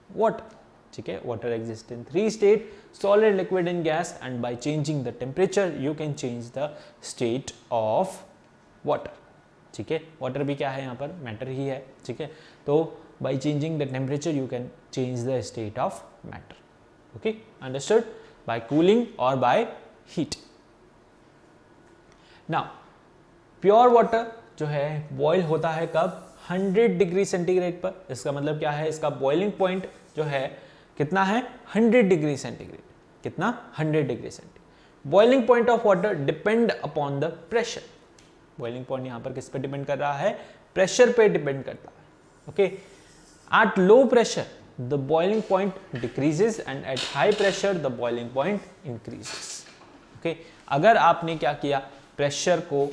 water, ठीक है। water exists in three state, solid, liquid and gas, and by changing the temperature you can change the state of water, ठीक है। water भी क्या है, यहाँ पर matter ही है, ठीक है। तो by changing the temperature you can change the state of matter, okay, understood, by cooling or by heat। now pure water जो है boil होता है कब, 100 डिग्री सेंटीग्रेड पर। इसका मतलब क्या है, इसका बॉइलिंग पॉइंट जो है कितना है, 100 डिग्री सेंटीग्रेड, कितना, 100 degree centigrade. Boiling point of water depend upon the pressure, boiling point यहां पर किस पे डिपेंड कर रहा है, प्रेशर पे डिपेंड करता है। Okay, at low pressure the boiling point decreases and at high pressure the boiling point increases. Okay, अगर आपने क्या किया, प्रेशर को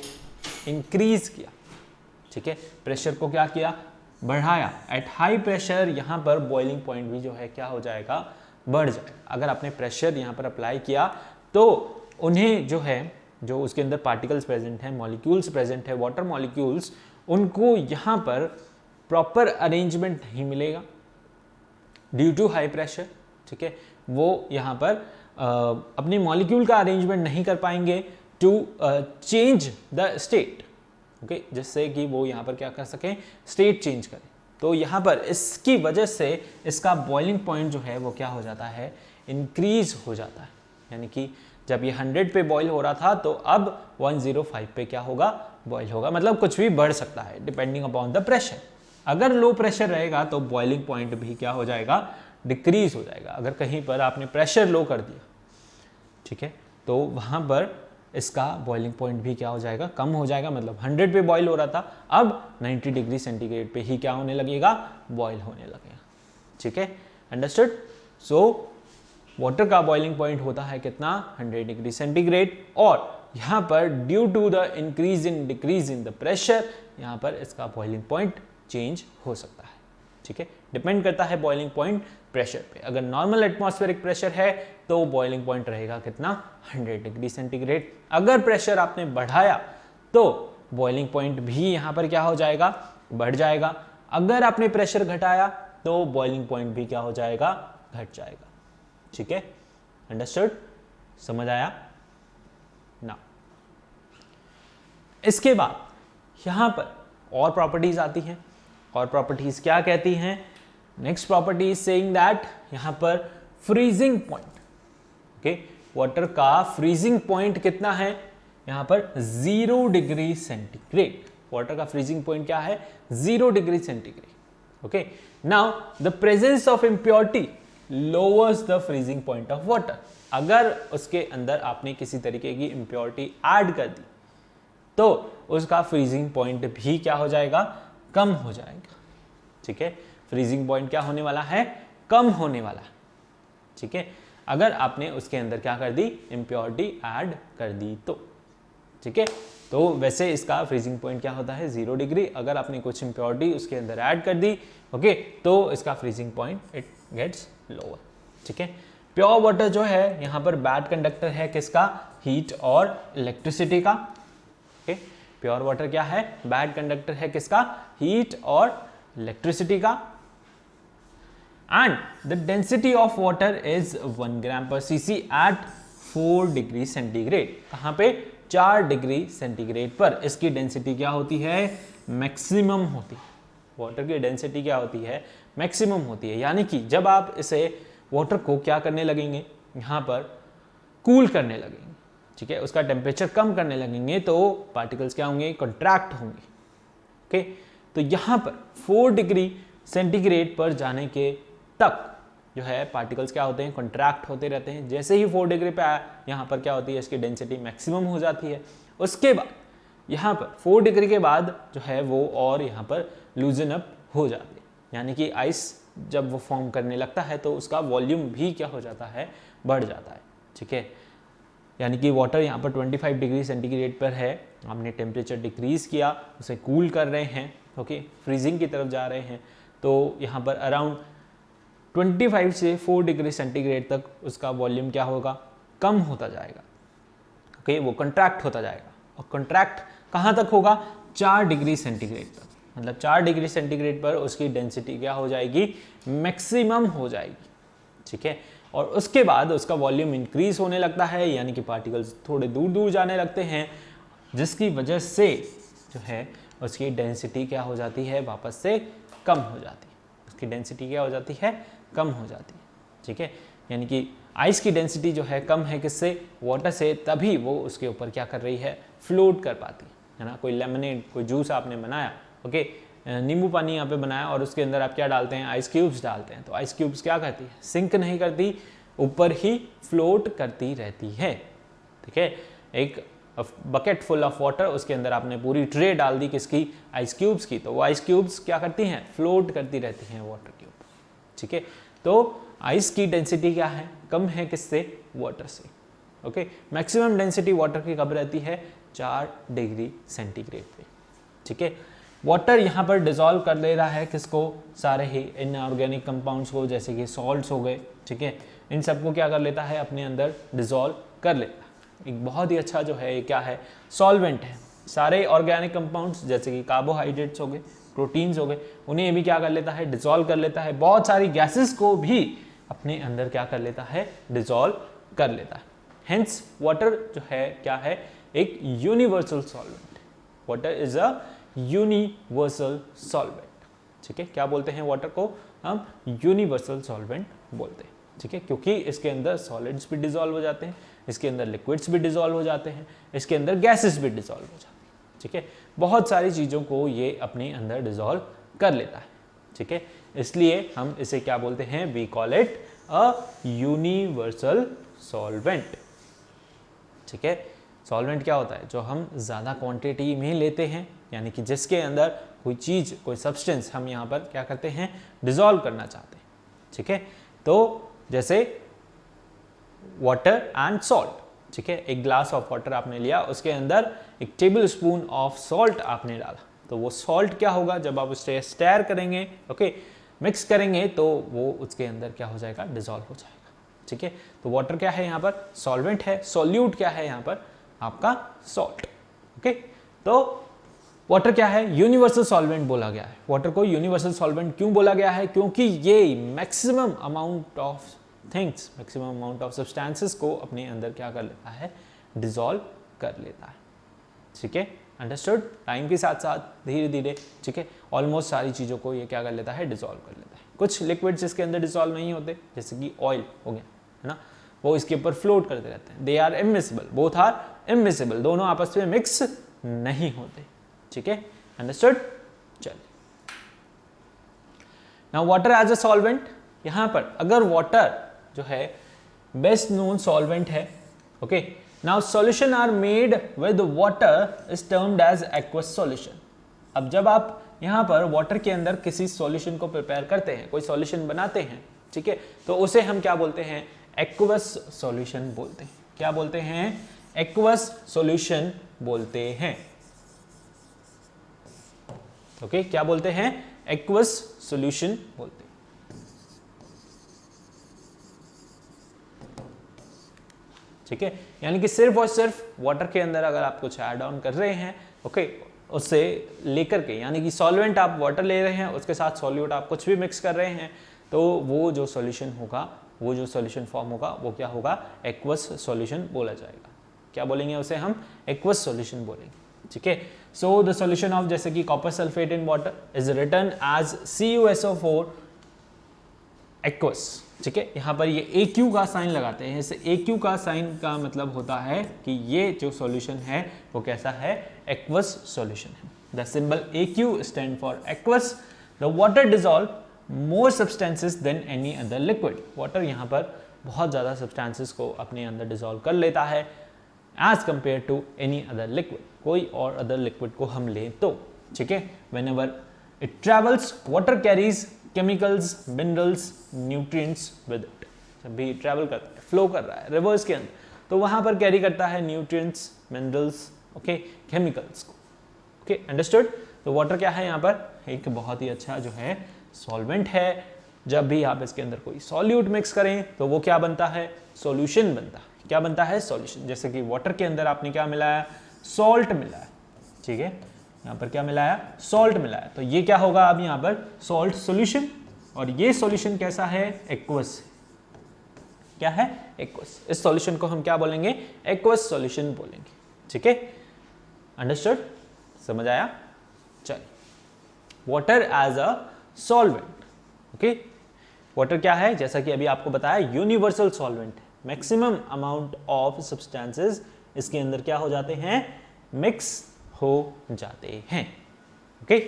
इंक्रीज किया, ठीक है, प्रेशर को क्या किया, बढ़ाया, एट हाई प्रेशर यहाँ पर बॉइलिंग पॉइंट भी जो है क्या हो जाएगा, बढ़ जाएगा। अगर आपने प्रेशर यहाँ पर अप्लाई किया तो उन्हें जो है, जो उसके अंदर पार्टिकल्स प्रेजेंट हैं, मॉलिक्यूल्स प्रेजेंट है, वाटर मॉलिक्यूल्स, उनको यहाँ पर प्रॉपर अरेंजमेंट नहीं मिलेगा ड्यू टू हाई प्रेशर, ठीक है। वो यहाँ पर अपने मॉलिक्यूल का अरेंजमेंट नहीं कर पाएंगे to change the state, okay, जिससे कि वो यहाँ पर क्या कर सकें, स्टेट चेंज करें। तो यहाँ पर इसकी वजह से इसका बॉइलिंग पॉइंट जो है वो क्या हो जाता है, इंक्रीज हो जाता है। यानी कि जब ये 100 पे बॉईल हो रहा था तो अब 105 पे क्या होगा, बॉईल होगा। मतलब कुछ भी बढ़ सकता है डिपेंडिंग अपॉन द प्रेशर। अगर लो प्रेशर रहेगा तो बॉइलिंग पॉइंट भी क्या हो जाएगा, डिक्रीज हो जाएगा। अगर कहीं पर आपने प्रेशर लो कर दिया, ठीक है, तो वहाँ पर इसका बॉइलिंग पॉइंट भी क्या हो जाएगा, कम हो जाएगा। मतलब 100 पे बॉईल हो रहा था, अब 90 डिग्री सेंटीग्रेड पे ही क्या होने लगेगा, बॉईल होने लगेगा, ठीक है, अंडरस्टूड। सो वाटर का बॉइलिंग पॉइंट होता है कितना, 100 डिग्री सेंटीग्रेड। और यहाँ पर due to the increase in decrease in the pressure, यहाँ पर इसका बॉइलिंग पॉइंट चेंज हो सकता है, ठीक है। डिपेंड करता है बॉइलिंग पॉइंट प्रेशर पे। अगर नॉर्मल एटमॉस्फेरिक प्रेशर है तो बॉइलिंग पॉइंट रहेगा कितना, 100 डिग्री सेंटीग्रेड। अगर प्रेशर आपने बढ़ाया तो बॉइलिंग पॉइंट भी यहाँ पर क्या हो जाएगा, बढ़ जाएगा। अगर आपने प्रेशर घटाया तो बॉइलिंग पॉइंट भी क्या हो जाएगा, घट जाएगा, ठीक है, अंडरस्टूड, समझ आया ना। इसके बाद यहां पर और प्रॉपर्टीज आती हैं। और प्रॉपर्टीज क्या कहती हैं, next property is saying that यहां पर फ्रीजिंग पॉइंट, ओके, वाटर का फ्रीजिंग पॉइंट कितना है यहाँ पर 0 डिग्री सेंटीग्रेड। वाटर का फ्रीजिंग पॉइंट क्या है 0 degree centigrade. Okay, now the presence of impurity lowers the freezing point of water. अगर उसके अंदर आपने किसी तरीके की इम्प्योरिटी ऐड कर दी तो उसका फ्रीजिंग पॉइंट भी क्या हो जाएगा, कम हो जाएगा। ठीक है, फ्रीजिंग पॉइंट क्या होने वाला है, कम होने वाला है। ठीक है, अगर आपने उसके अंदर क्या कर दी, इम्प्योरिटी ऐड कर दी तो। ठीक है, तो वैसे इसका फ्रीजिंग पॉइंट क्या होता है 0 डिग्री। अगर आपने कुछ इम्प्योरिटी उसके अंदर ऐड कर दी, ओके, तो इसका freezing point it gets lower. ठीक है, प्योर वाटर जो है यहाँ पर बैड कंडक्टर है किसका, हीट और इलेक्ट्रिसिटी का। ओके, प्योर वाटर क्या है, बैड कंडक्टर है किसका, हीट और इलेक्ट्रिसिटी का। And the density of water is 1 ग्राम पर सीसी एट 4 डिग्री सेंटीग्रेड। कहाँ पे, 4 डिग्री सेंटीग्रेड पर इसकी डेंसिटी क्या होती है, मैक्सिमम होती है। वाटर की डेंसिटी क्या होती है, मैक्सिमम होती है। यानी कि जब आप इसे वाटर को क्या करने लगेंगे, यहाँ पर कूल करने लगेंगे, ठीक है, उसका टेम्परेचर कम करने लगेंगे तो पार्टिकल्स क्या होंगे, कंट्रैक्ट होंगे। ओके, तो यहाँ पर 4 डिग्री सेंटीग्रेड पर जाने के तक जो है पार्टिकल्स क्या होते हैं, कंट्रैक्ट होते रहते हैं। जैसे ही 4 डिग्री पे आया, यहाँ पर क्या होती है, इसकी डेंसिटी मैक्सिमम हो जाती है। उसके बाद यहाँ पर 4 डिग्री के बाद जो है वो और यहाँ पर लूजन अप हो जाती है। यानी कि आइस जब वो फॉर्म करने लगता है तो उसका वॉल्यूम भी क्या हो जाता है, बढ़ जाता है। ठीक है, यानी कि वाटर यहाँ पर 25 डिग्री सेंटीग्रेड पर है, हमने टेम्परेचर डिक्रीज किया, उसे कूल कर रहे हैं, ओके, फ्रीजिंग की तरफ जा रहे हैं, तो यहाँ पर अराउंड 25 से 4 डिग्री सेंटीग्रेड तक उसका वॉल्यूम क्या होगा, कम होता जाएगा। ओके, वो कंट्रैक्ट होता जाएगा। और कंट्रैक्ट कहाँ तक होगा, 4 डिग्री सेंटीग्रेड तक। मतलब 4 डिग्री सेंटीग्रेड पर उसकी डेंसिटी क्या हो जाएगी, मैक्सिमम हो जाएगी। ठीक है, और उसके बाद उसका वॉल्यूम इंक्रीज होने लगता है, यानी कि पार्टिकल्स थोड़े दूर दूर जाने लगते हैं, जिसकी वजह से जो है उसकी डेंसिटी क्या हो जाती है, वापस से कम हो जाती है। उसकी डेंसिटी क्या हो जाती है, कम हो जाती है। ठीक है, यानी कि आइस की डेंसिटी जो है कम है किससे, वाटर से, तभी वो उसके ऊपर क्या कर रही है, फ्लोट कर पाती है ना। कोई लेमनेड, कोई जूस आपने बनाया, ओके, नींबू पानी यहाँ पे बनाया और उसके अंदर आप क्या डालते हैं, आइस क्यूब्स डालते हैं, तो आइस क्यूब्स क्या करती है, सिंक नहीं करती, ऊपर ही फ्लोट करती रहती है। ठीक है, एक बकेट फुल ऑफ वाटर, उसके अंदर आपने पूरी ट्रे डाल दी किसकी, आइस क्यूब्स की, तो वो आइस क्यूब्स क्या करती हैं, फ्लोट करती रहती हैं वाटर के ऊपर। ठीक है, तो आइस की डेंसिटी क्या है, कम है किससे, वाटर से। ओके, मैक्सिमम डेंसिटी वाटर की कब रहती है, 4 डिग्री सेंटीग्रेड पे। ठीक है, वाटर यहाँ पर डिजोल्व कर ले रहा है किसको, सारे ही इनऑर्गेनिक कंपाउंड्स को, जैसे कि सॉल्ट्स हो गए। ठीक है, इन सबको क्या कर लेता है, अपने अंदर डिजोल्व कर लेता है। एक बहुत ही अच्छा जो है, क्या है, सॉल्वेंट है। सारे ऑर्गेनिक कंपाउंड्स जैसे कि कार्बोहाइड्रेट्स हो गए, प्रोटीन्स हो गए, उन्हें भी क्या कर लेता है, डिजोल्व कर लेता है। बहुत सारी गैसेस को भी अपने अंदर क्या कर लेता है, डिजोल्व कर लेता है। हेंस वाटर जो है क्या है, एक universal solvent. Water is a universal solvent. ठीक है, क्या बोलते हैं वाटर को, हम यूनिवर्सल सॉल्वेंट बोलते हैं। ठीक है, क्योंकि इसके अंदर सॉलिड्स भी डिजोल्व हो जाते हैं, इसके अंदर लिक्विड्स भी डिजोल्व हो जाते हैं, इसके अंदर गैसेस भी डिजोल्व हो जाते हैं। ठीक है, बहुत सारी चीज़ों को ये अपने अंदर डिजोल्व कर लेता है। ठीक है, इसलिए हम इसे क्या बोलते हैं, we call it a universal solvent. ठीक है, सॉल्वेंट क्या होता है, जो हम ज़्यादा क्वांटिटी में लेते हैं, यानी कि जिसके अंदर कोई चीज़, कोई सब्सटेंस हम यहाँ पर क्या करते हैं, डिजोल्व करना चाहते हैं। ठीक है, तो जैसे वाटर एंड सॉल्ट। ठीक है, एक ग्लास ऑफ वाटर आपने लिया, उसके अंदर एक टेबल स्पून ऑफ सॉल्ट आपने डाला, तो वो सॉल्ट क्या होगा, जब आप उसे स्टेयर करेंगे, ओके, मिक्स करेंगे, तो वो उसके अंदर क्या हो जाएगा, डिजोल्व हो जाएगा। ठीक है, तो वाटर क्या है यहाँ पर, सॉल्वेंट है। सॉल्यूट क्या है यहाँ पर, आपका सॉल्ट। ओके, तो वाटर क्या है, यूनिवर्सल सॉल्वेंट बोला गया है। वाटर को यूनिवर्सल सॉल्वेंट क्यों बोला गया है, क्योंकि ये maximum amount of things, maximum amount of substances को अपने अंदर क्या कर लेता है, डिजोल्व कर लेता है। ठीक है, अंडरस्टूड। टाइम के साथ साथ धीरे धीरे, ठीक है, ऑलमोस्ट सारी चीज़ों को ये क्या कर लेता है, डिजोल्व कर लेता है। कुछ लिक्विड्स जिसके अंदर डिजोल्व नहीं होते, जैसे कि ऑयल हो गया, है ना, वो इसके ऊपर फ्लोट करते रहते हैं। They are immiscible, both are immiscible, दोनों आपस में मिक्स नहीं होते। ठीक है, अंडरस्टूड। चलिए, now water as a solvent, यहां पर अगर वाटर जो है बेस्ट नोन सॉल्वेंट है, okay, now solution are made with water is termed as aqueous solution. अब जब आप यहां पर वाटर के अंदर किसी सॉल्यूशन को प्रिपेयर करते हैं, कोई सॉल्यूशन बनाते हैं, ठीक है, तो उसे हम क्या बोलते हैं? एक्वस सॉल्यूशन बोलते हैं। क्या बोलते हैं? एक्वस सॉल्यूशन बोलते हैं। ओके, क्या बोलते हैं? एक्वस सॉल्यूशन बोलते हैं। ठीक है, यानी कि सिर्फ और सिर्फ वाटर के अंदर अगर आप कुछ ऐड ऑन कर रहे हैं, ओके, उससे लेकर के, यानी कि सॉल्वेंट आप वाटर ले रहे हैं, उसके साथ सॉल्यूट आप कुछ भी मिक्स कर रहे हैं, तो वो जो सॉल्यूशन होगा, वो जो सॉल्यूशन फॉर्म होगा, वो क्या होगा? एक्वस सॉल्यूशन बोला जाएगा। क्या बोलेंगे उसे हम? एक्वस सॉल्यूशन बोलेंगे। ठीक है, सो द सॉल्यूशन ऑफ जैसे कि copper sulphate in water is written as CuSO4 aqueous. ठीक है, यहाँ पर ये AQ का साइन लगाते हैं। इसे AQ का साइन का मतलब होता है कि ये जो सॉल्यूशन है वो कैसा है? एक्वस सॉल्यूशन है। The symbol AQ stand for aqueous. The water dissolve more substances than any other liquid. Water यहाँ पर बहुत ज़्यादा सब्सटेंसेस को अपने अंदर डिजॉल्व कर लेता है as compare to any other liquid. कोई और अदर लिक्विड को हम लें तो, ठीक है, whenever it travels, water carries chemicals, minerals, nutrients with it। जब भी ट्रैवल करता है, फ्लो कर रहा है रिवर्स के अंदर, तो वहां पर कैरी करता है न्यूट्रिएंट्स, मिनरल्स, ओके, केमिकल्स को। Okay, understood. तो वाटर क्या है यहाँ पर? एक बहुत ही अच्छा जो है सॉल्वेंट है। जब भी आप इसके अंदर कोई सॉल्यूट मिक्स करें तो वो क्या बनता है? सॉल्यूशन बनता है। क्या बनता है? सॉल्यूशन। जैसे कि वाटर के अंदर आपने क्या मिलाया? सॉल्ट मिलाया। ठीक है, यहाँ पर क्या मिलाया? सॉल्ट मिलाया। तो ये क्या होगा अब यहाँ पर? Salt solution. और ये सॉल्यूशन कैसा है? एक्वस। क्या है? एक्वस। इस सॉल्यूशन को हम क्या बोलेंगे? एक्वस सॉल्यूशन बोलेंगे। ठीक है, अंडरस्टूड? समझ आया? चलिए, water as a solvent. Okay, water क्या है? जैसा कि अभी आपको बताया, यूनिवर्सल सॉल्वेंट है। मैक्सिमम अमाउंट ऑफ सब्सटेंसेस इसके अंदर क्या हो जाते हैं? मिक्स हो जाते हैं। ओके,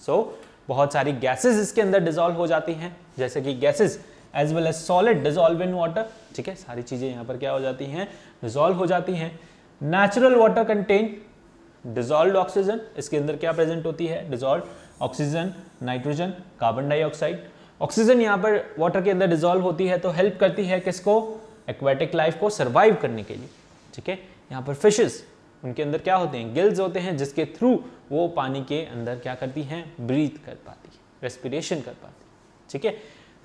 सो बहुत सारी गैसेस इसके अंदर डिसॉल्व हो जाती हैं, जैसे कि gases as well as solid dissolve in water. ठीक है, सारी चीजें यहां पर क्या हो जाती हैं? डिसॉल्व हो जाती हैं। Natural water contain dissolved oxygen. इसके अंदर क्या प्रेजेंट होती है? Dissolved oxygen, nitrogen, carbon dioxide. Oxygen यहाँ पर वाटर के अंदर डिसॉल्व होती है तो हेल्प करती है किसको? एक्वेटिक लाइफ को सर्वाइव करने के लिए। ठीक है, यहाँ पर फिशेस, उनके अंदर क्या होते हैं? गिल्स होते हैं, जिसके थ्रू वो पानी के अंदर क्या करती हैं? ब्रीथ कर पाती है, रेस्पिरेशन कर पाती है। ठीक है,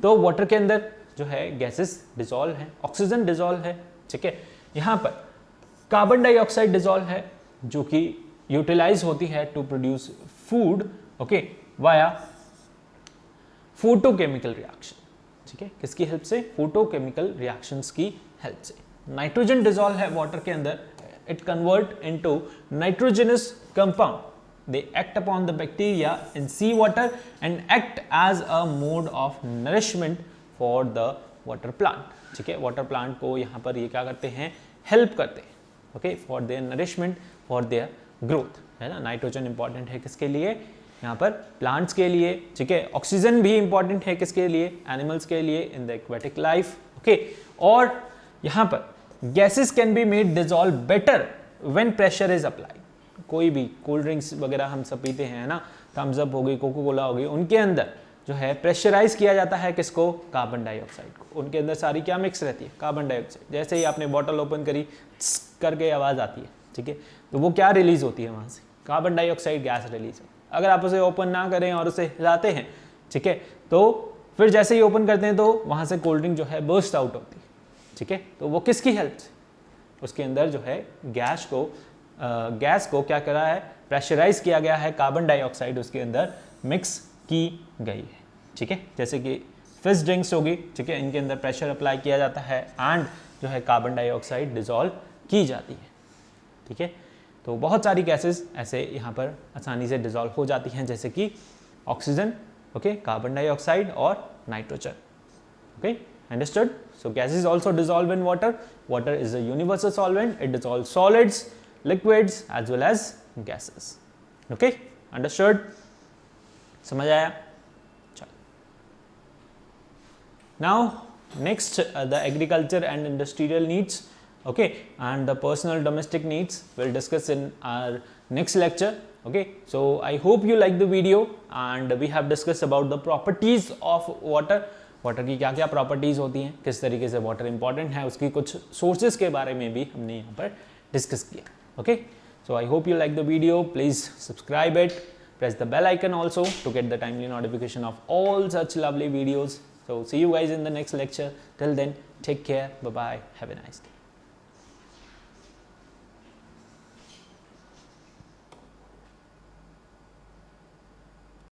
तो वाटर के अंदर जो है गैसेस डिसॉल्व है, ऑक्सीजन डिसॉल्व है। ठीक है, यहाँ पर कार्बन डाइऑक्साइड डिसॉल्व है, जो कि यूटिलाइज होती है to produce food, okay, via photochemical reaction. ठीक है, किसकी हेल्प से? फोटोकेमिकल रिएक्शंस की हेल्प से। नाइट्रोजन डिसॉल्व है वाटर के अंदर, it convert into nitrogenous compound. They act upon the bacteria in seawater and act as a mode of nourishment for the water plant. ठीक है, वाटर प्लांट को यहाँ पर ये क्या करते हैं? हेल्प करते हैं, okay, for their nourishment, for their growth, है ना। नाइट्रोजन इंपॉर्टेंट है किसके लिए? यहाँ पर प्लांट्स के लिए। ठीक है, ऑक्सीजन भी इंपॉर्टेंट है किसके लिए? एनिमल्स के लिए in the aquatic life. Okay, और यहाँ पर gases can be made dissolve better when pressure is applied. कोई भी कोल्ड ड्रिंक्स वगैरह हम सब पीते हैं ना, थम्स अप हो गई, कोको कोला हो गई, उनके अंदर जो है प्रेशराइज किया जाता है किसको? कार्बन डाइऑक्साइड को। उनके अंदर सारी क्या मिक्स रहती है? Carbon dioxide. जैसे ही आपने बॉटल ओपन करी, करके आवाज आती है, ठीक है, तो वो क्या रिलीज होती है वहां से? कार्बन डाइऑक्साइड गैस रिलीज होती है। अगर आप उसे ओपन ना करें और उसे हिलाते हैं, ठीक है, तो फिर जैसे ही ओपन करते हैं तो वहां से कोल्ड ड्रिंक जो है बर्स्ट आउट होती है। ठीक है, तो वो किसकी हेल्प से? उसके अंदर जो है गैस को क्या करा है? प्रेशराइज किया गया है, कार्बन डाइऑक्साइड उसके अंदर मिक्स की गई है। ठीक है, जैसे कि फिश ड्रिंक्स होगी, ठीक है, इनके अंदर प्रेशर अप्लाई किया जाता है एंड जो है कार्बन डाइऑक्साइड डिसॉल्व की जाती है। ठीक है, तो बहुत सारी गैसेस ऐसे यहाँ पर आसानी से डिसॉल्व हो जाती हैं, जैसे कि ऑक्सीजन, ओके, कार्बन डाइऑक्साइड और nitrogen. Okay, Understood? So gases also dissolve in water. Water is a universal solvent. It dissolves solids, liquids as well as gases. Okay, understood? समझ आया? चलो. Now next the agriculture and industrial needs. Okay, and the personal domestic needs we'll discuss in our next lecture. Okay, so I hope you like the video and we have discussed about the properties of water. Water की क्या क्या properties होती हैं, किस तरीके से water important है, उसकी कुछ सोर्सेज के बारे में भी हमने यहाँ पर डिस्कस किया. Okay, so I hope you like the video. Please subscribe it, press the bell icon also to get the timely notification of all such lovely videos. So see you guys in the next lecture. Till then, take care. Bye bye. Have a nice day.